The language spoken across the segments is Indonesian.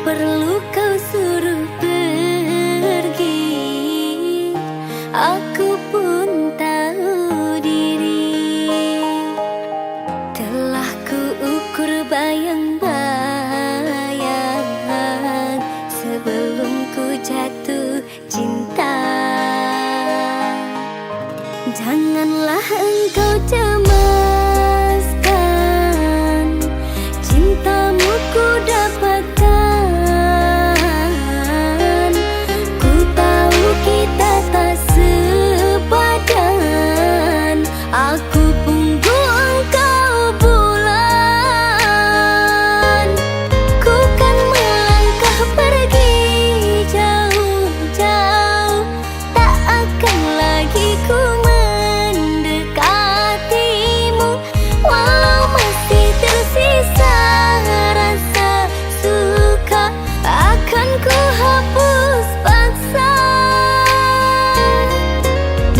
perlu kau suruh pergi, aku pun tahu diri. Telah ku ukur bayang-bayang sebelum ku jatuh cinta. Janganlah engkau cemaskan, cintamu ku dapatkan. Ku tahu kita tak sepadan, aku punggu engkau bulan. Ku kan melangkah pergi jauh-jauh, tak akan lagi ku mendekatimu. Walau masih tersisa rasa suka, akan ku hapus paksa.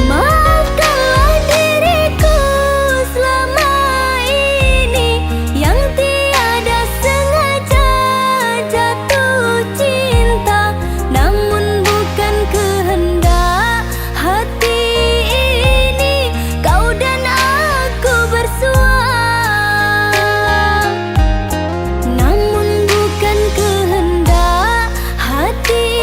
Maafkanlah diriku selama ini yang tiada sengaja jatuh cinta, namun bukan kehendak hati ini kau dan aku bersua. Namun bukan kehendak hati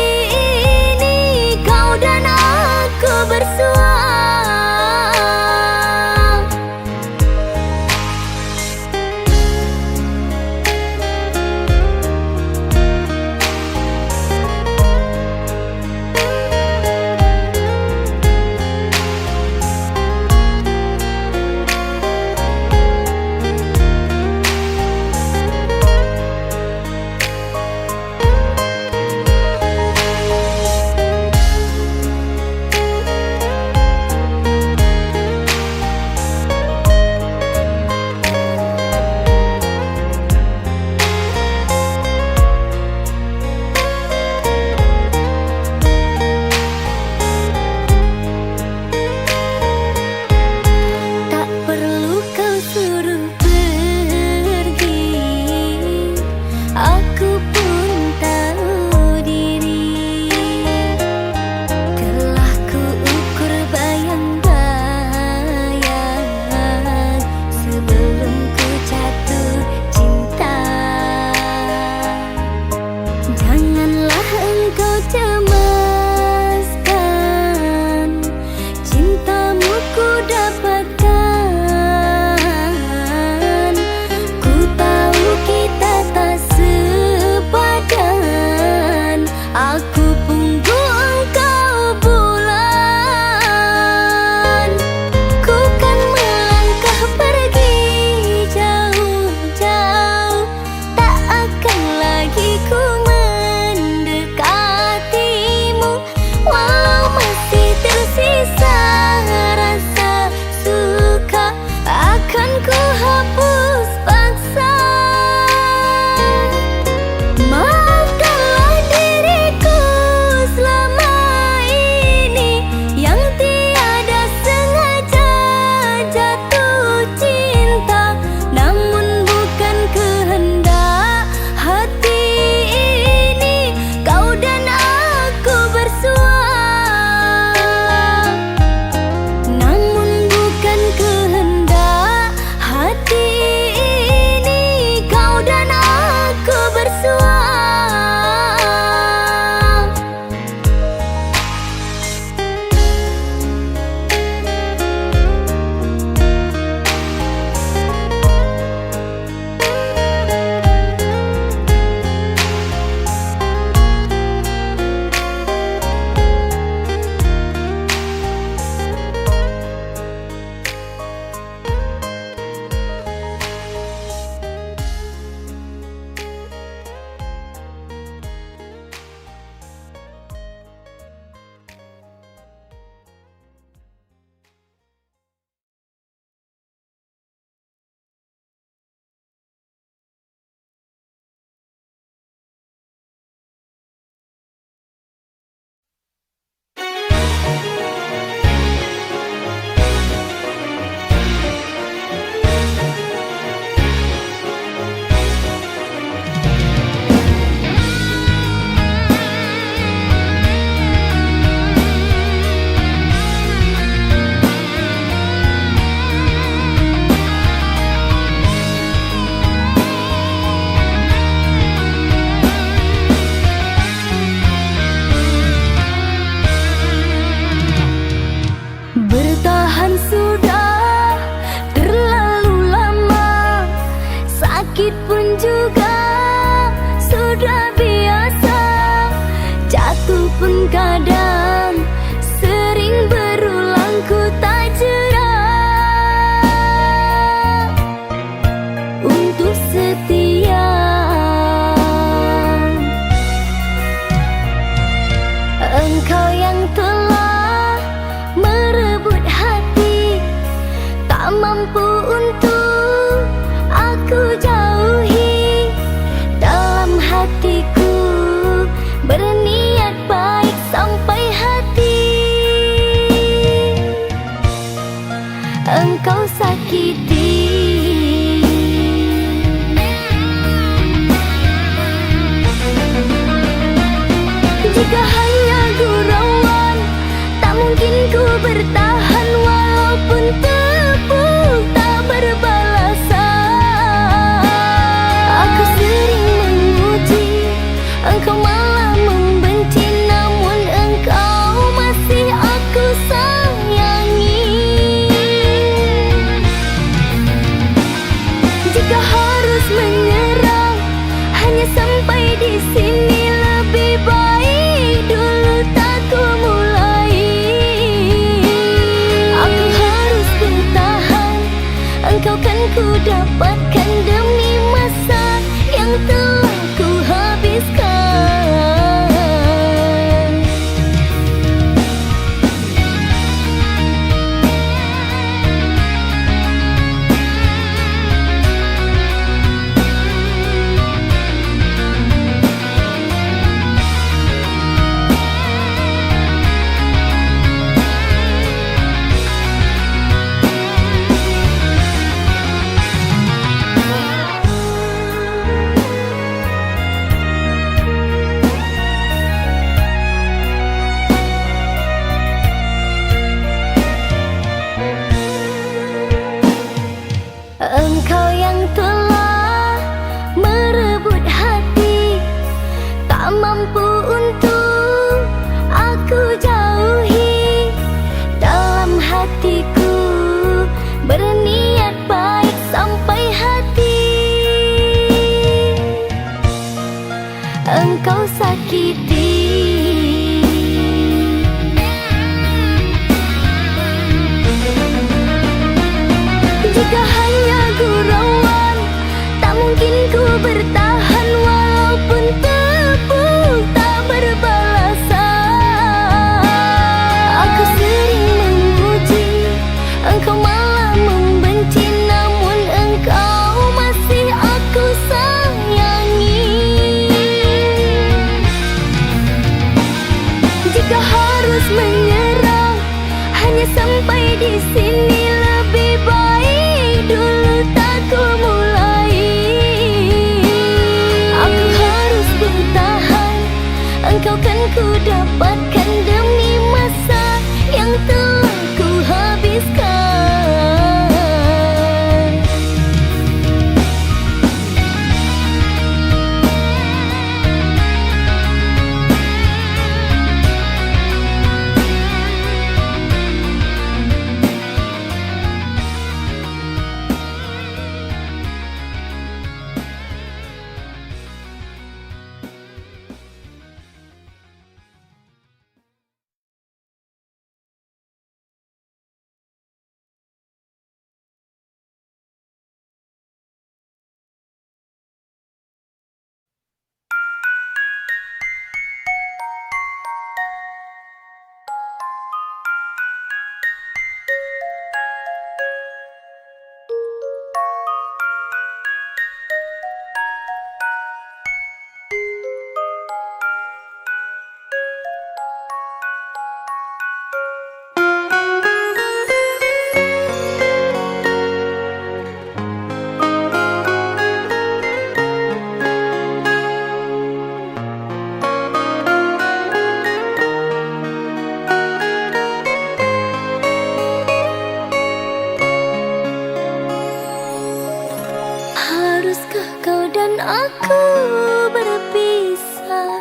sudah biasa, jatuh pun kadang sering berulang, ku tak jera untuk setia. Engkau yang telah merebut hati, tak mampu untuk aku jauhi. Dalam hatiku berniat baik sampai hati engkau sakiti. Jika hanya gurauan, tak mungkin ku bertahan. Walaupun tepuk tak berbalasan, aku sering memuji, engkau malah membenci. Namun engkau masih aku sayangi. Jika harus menyerah, hanya sampai di sini. Lebih baik dulu tak ku mulai. Aku harus bertahan, engkau kan ku dapatkan demi masa yang telah ku habiskan. Engkau yang telah merebut hati, tak mampu untuk aku jauhi. Dalam hatiku berniat baik sampai hati engkau sakiti. Jika hanya gurauan, tak mungkin ku bertahan. Walaupun tepuk tak berbalasan, aku sering memuji, engkau malah membenci. Namun engkau masih aku sayangi. Jika harus menyerah, hanya sampai di sini. Lebih baik dulu tak ku mulai. Aku harus bertahan, engkau kan ku dapatkan demi masa yang telah ku habiskan. aku berpisah,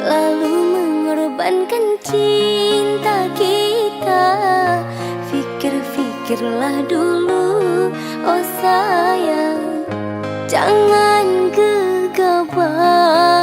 lalu mengorbankan cinta kita. Pikir-pikirlah dulu, oh sayang, jangan gegabah.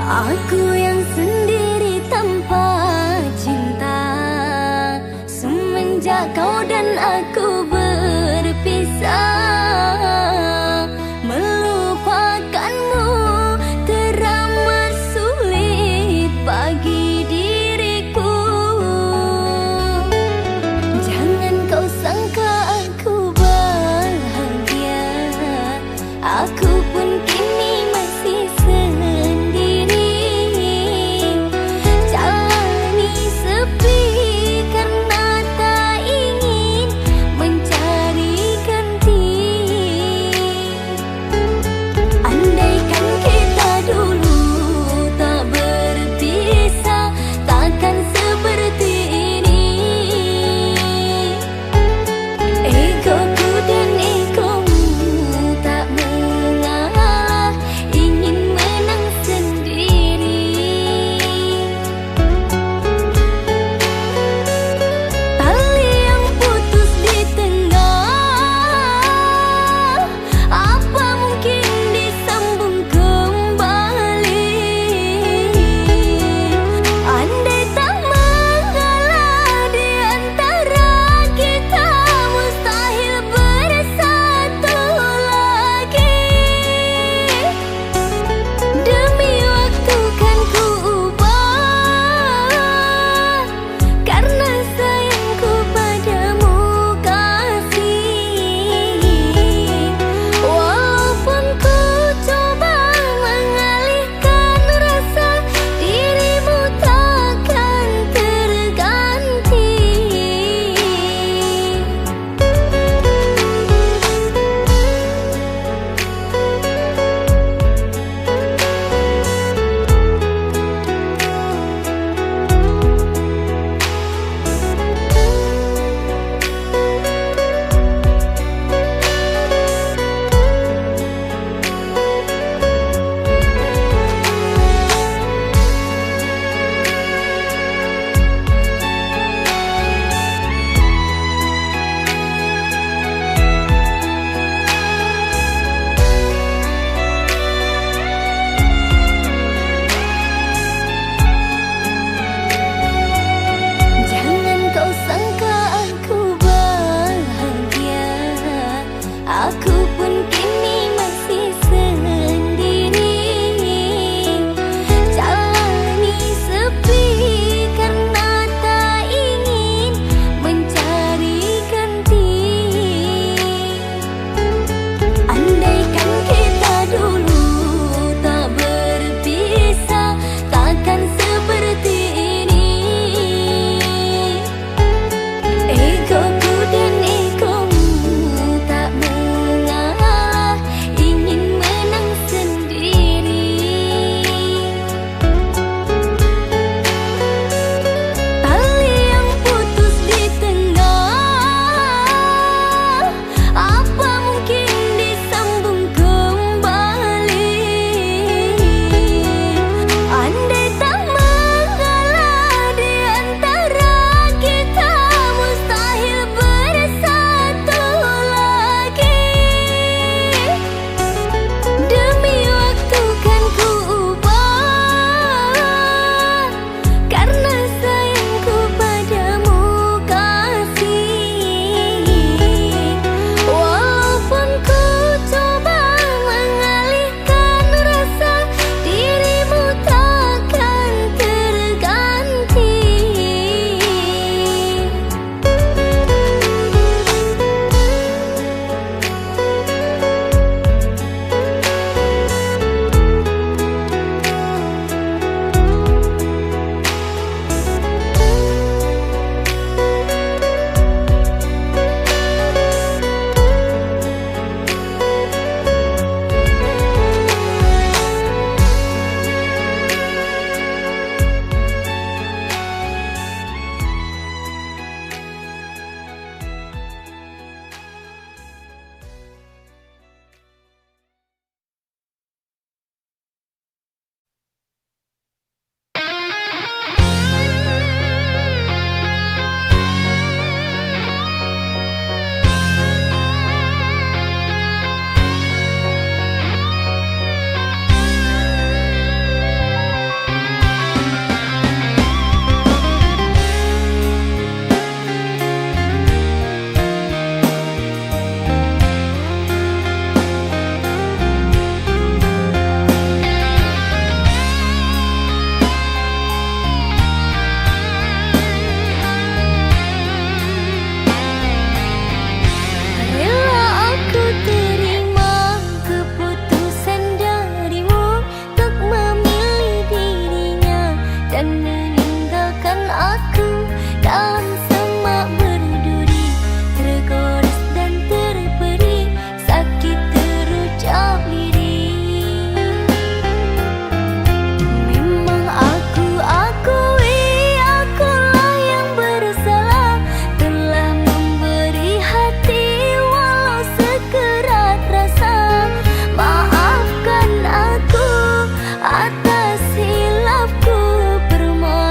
Aku yang sendiri tanpa cinta, semenjak kau dan aku berpisah. Melupakanmu teramat sulit bagi diriku. Jangan kau sangka aku bahagia, aku pun kini masih sendiri. Jalani sepi karena tak ingin dan meninggalkan aku dalam semak berduri, tergores dan terperi, sakit terucap lirik. Memang aku akui akulah yang bersalah, telah memberi hati walau sekerat rasa. Maafkan aku atas hilafku, permohonan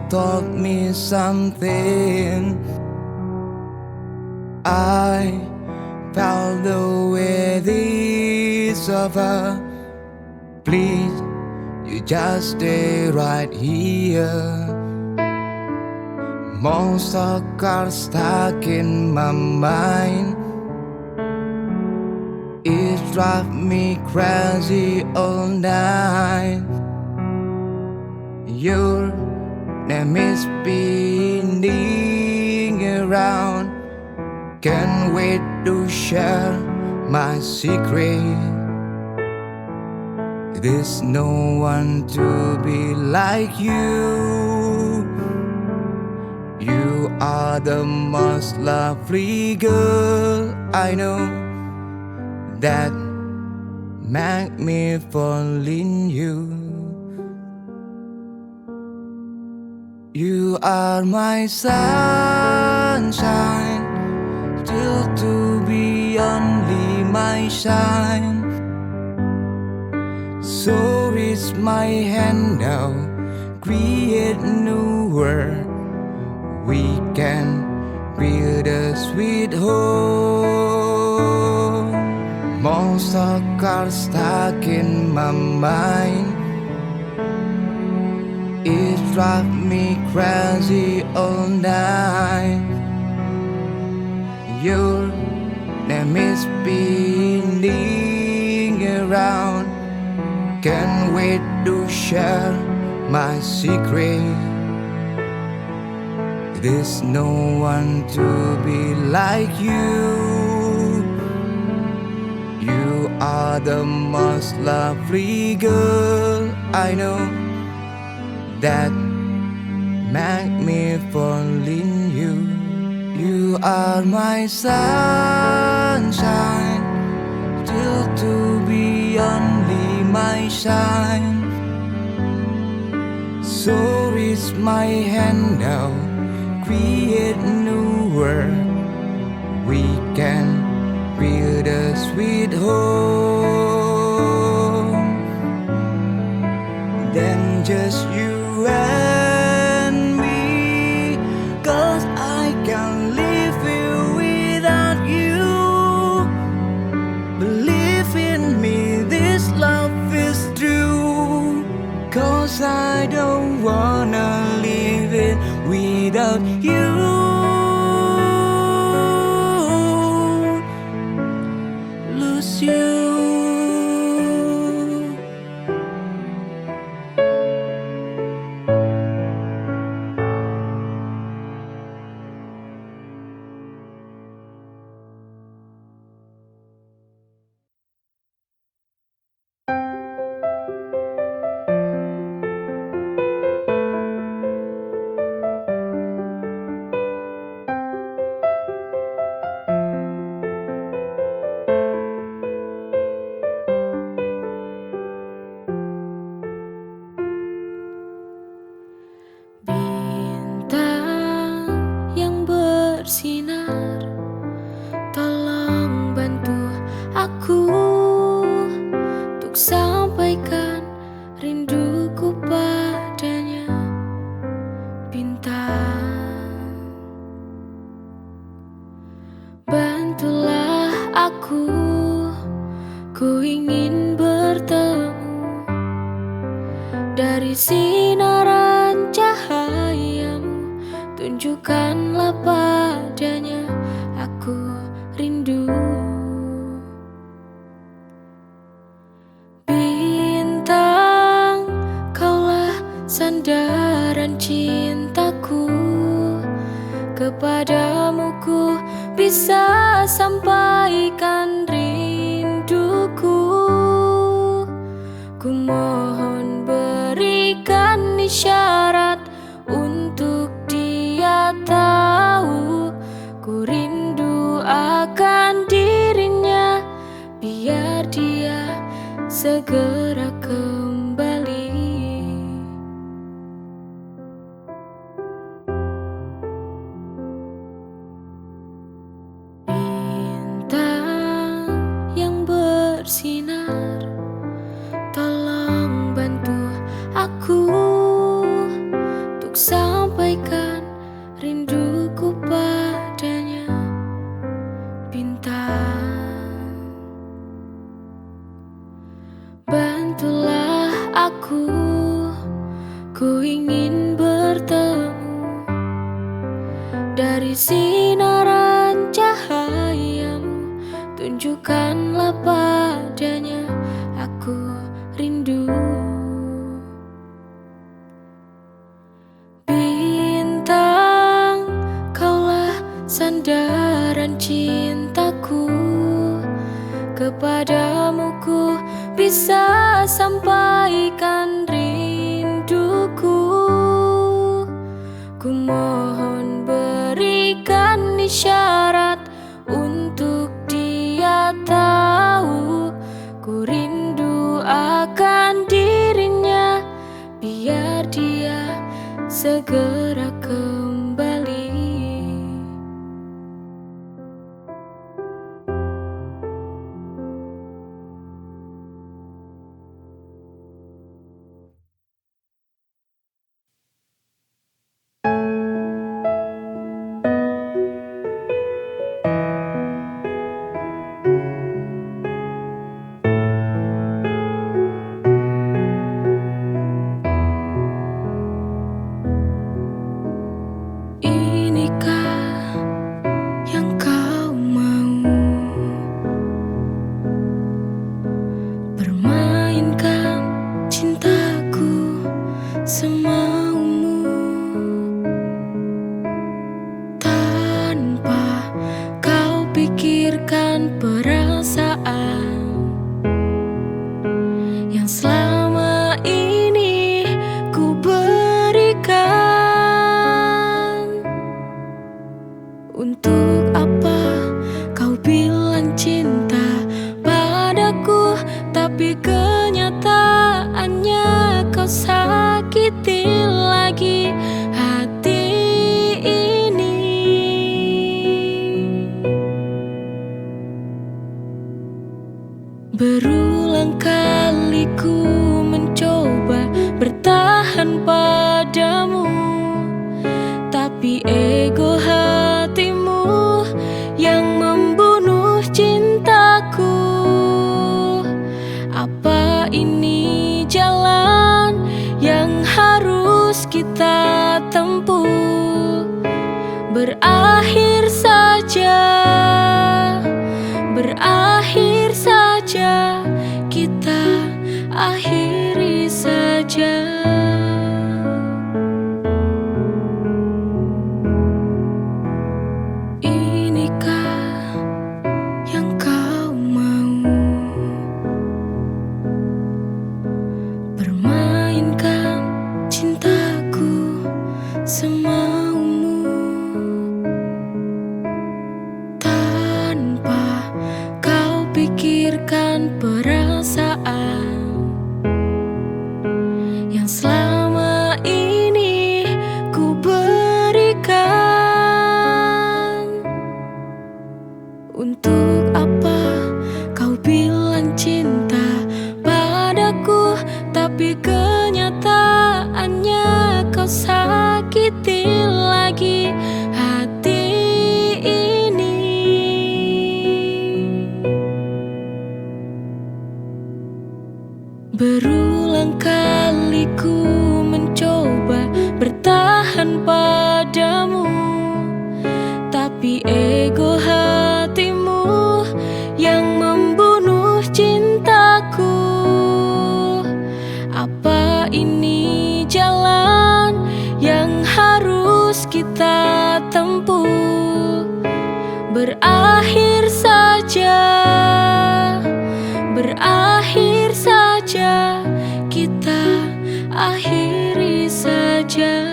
taught me something. I felt the way this over. Please, you just stay right here. Monsters are stuck in my mind. It drives me crazy all night. Your name is spinning around. Can't wait to share my secret. There's no one to be like you. You are the most lovely girl I know, that make me fall in you. You are my sunshine, still to be only my shine. So reach my hand now, create new world. We can build a sweet home. Monsters are stuck in my mind. It drives me crazy all night. Your name is spinning around. Can't wait to share my secret. There's no one to be like you. You are the most lovely girl I know, that make me fall in you. You are my sunshine, still to be only my shine. So reach my hand now, create new world. We can build a sweet home. Then just you and me, 'cause I can't live here without you. Believe in me, this love is true, 'cause I don't wanna live it without you. Lose you. Bintang yang bersinar, tolong bantu aku untuk sampaikan rinduku padanya. Bintang, bantulah aku, ku ingin bertemu dari sinaran cahayamu. Tunjukkanlah padanya, aku rindu. Bintang, kaulah sandaran cintaku. Kepadamu ku bisa sampaikan rinduku. Ku mohon berikan isyarat untuk dia tahu ku rindu akan dirinya, biar dia segera kembali. Bintang yang bersinar, tolong bantu aku untuk sampai sinaran cahayamu, tunjukkanlah padanya aku rindu. Bintang, kaulah sandaran cintaku, kepadamu ku bisa sampaikan rinduku. Ku mohon berikan isyarat untuk dia tahu ku rindu akan dirinya, biar dia segera kembali. Inikah yang kau mau? Permainkan cintaku semaumu, tanpa kau pikirkan perasaan yang selama ini ku berikan. Untuk apa kau bilang cinta padaku, tapi kenyataannya kau sakiti lagi hati ini. Berulang kali ku mencoba bertahan padamu, tapi ego hatimu yang membunuh cintaku. Apa ini jalan yang harus kita tempuh? Berakhir saja, berakhir saja, kita akhiri saja. Inikah yang kau mau? Permainkan cintaku semaumu, tanpa kau pikirkan perasaan yang selama ini ku berikan. Untuk apa kau bilang cinta padaku, tapi kenyataannya kau sakiti lagi hati ini. Berulang kali ku mencoba bertahan padamu, tapi ego hatimu yang membunuh cintaku. Apa ini jalan yang harus kita tempuh? Berakhir saja, berakhir saja, kita akhiri saja.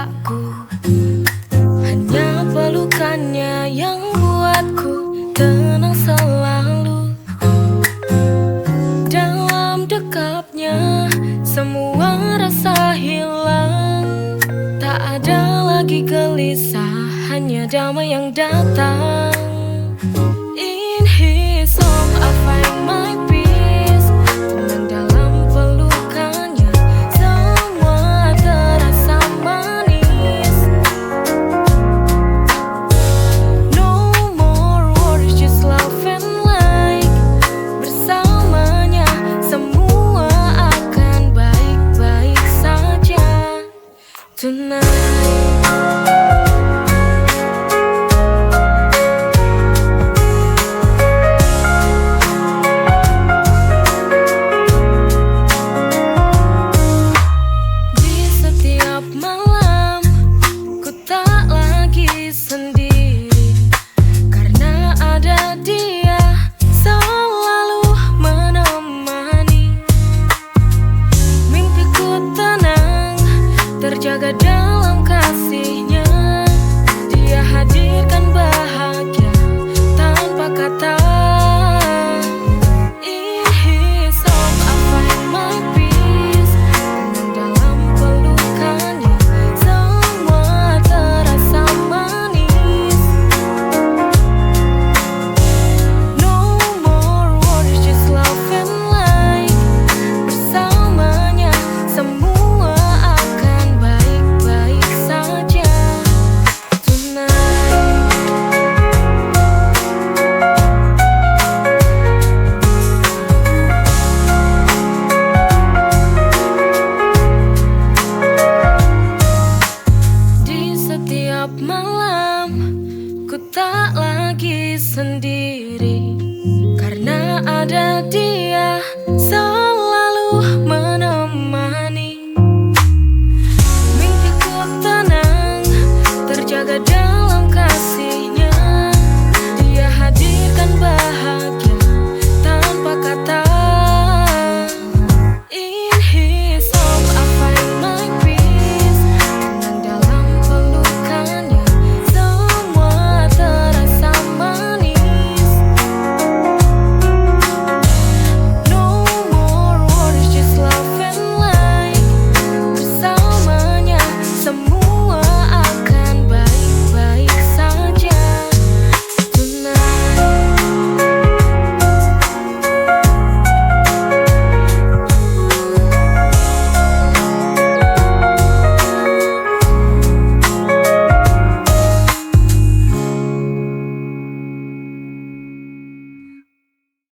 cintaku. Hanya pelukannya yang buatku tenang selalu. Dalam dekapnya semua rasa hilang. Tak ada lagi gelisah, hanya damai yang datang. In his song I find my peace. Tenang dalam pelukannya, semua terasa manis. No more worries, just love and light. Bersamanya semua akan baik-baik saja tonight. Terjaga dalam kasihnya, dia hadirkan bahagia tanpa kata. In his song I find my peace. Tenang dalam pelukannya, semua terasa manis. No more worries, just love and light. Bersamanya semua malam, ku tak lagi sendiri karena ada dia.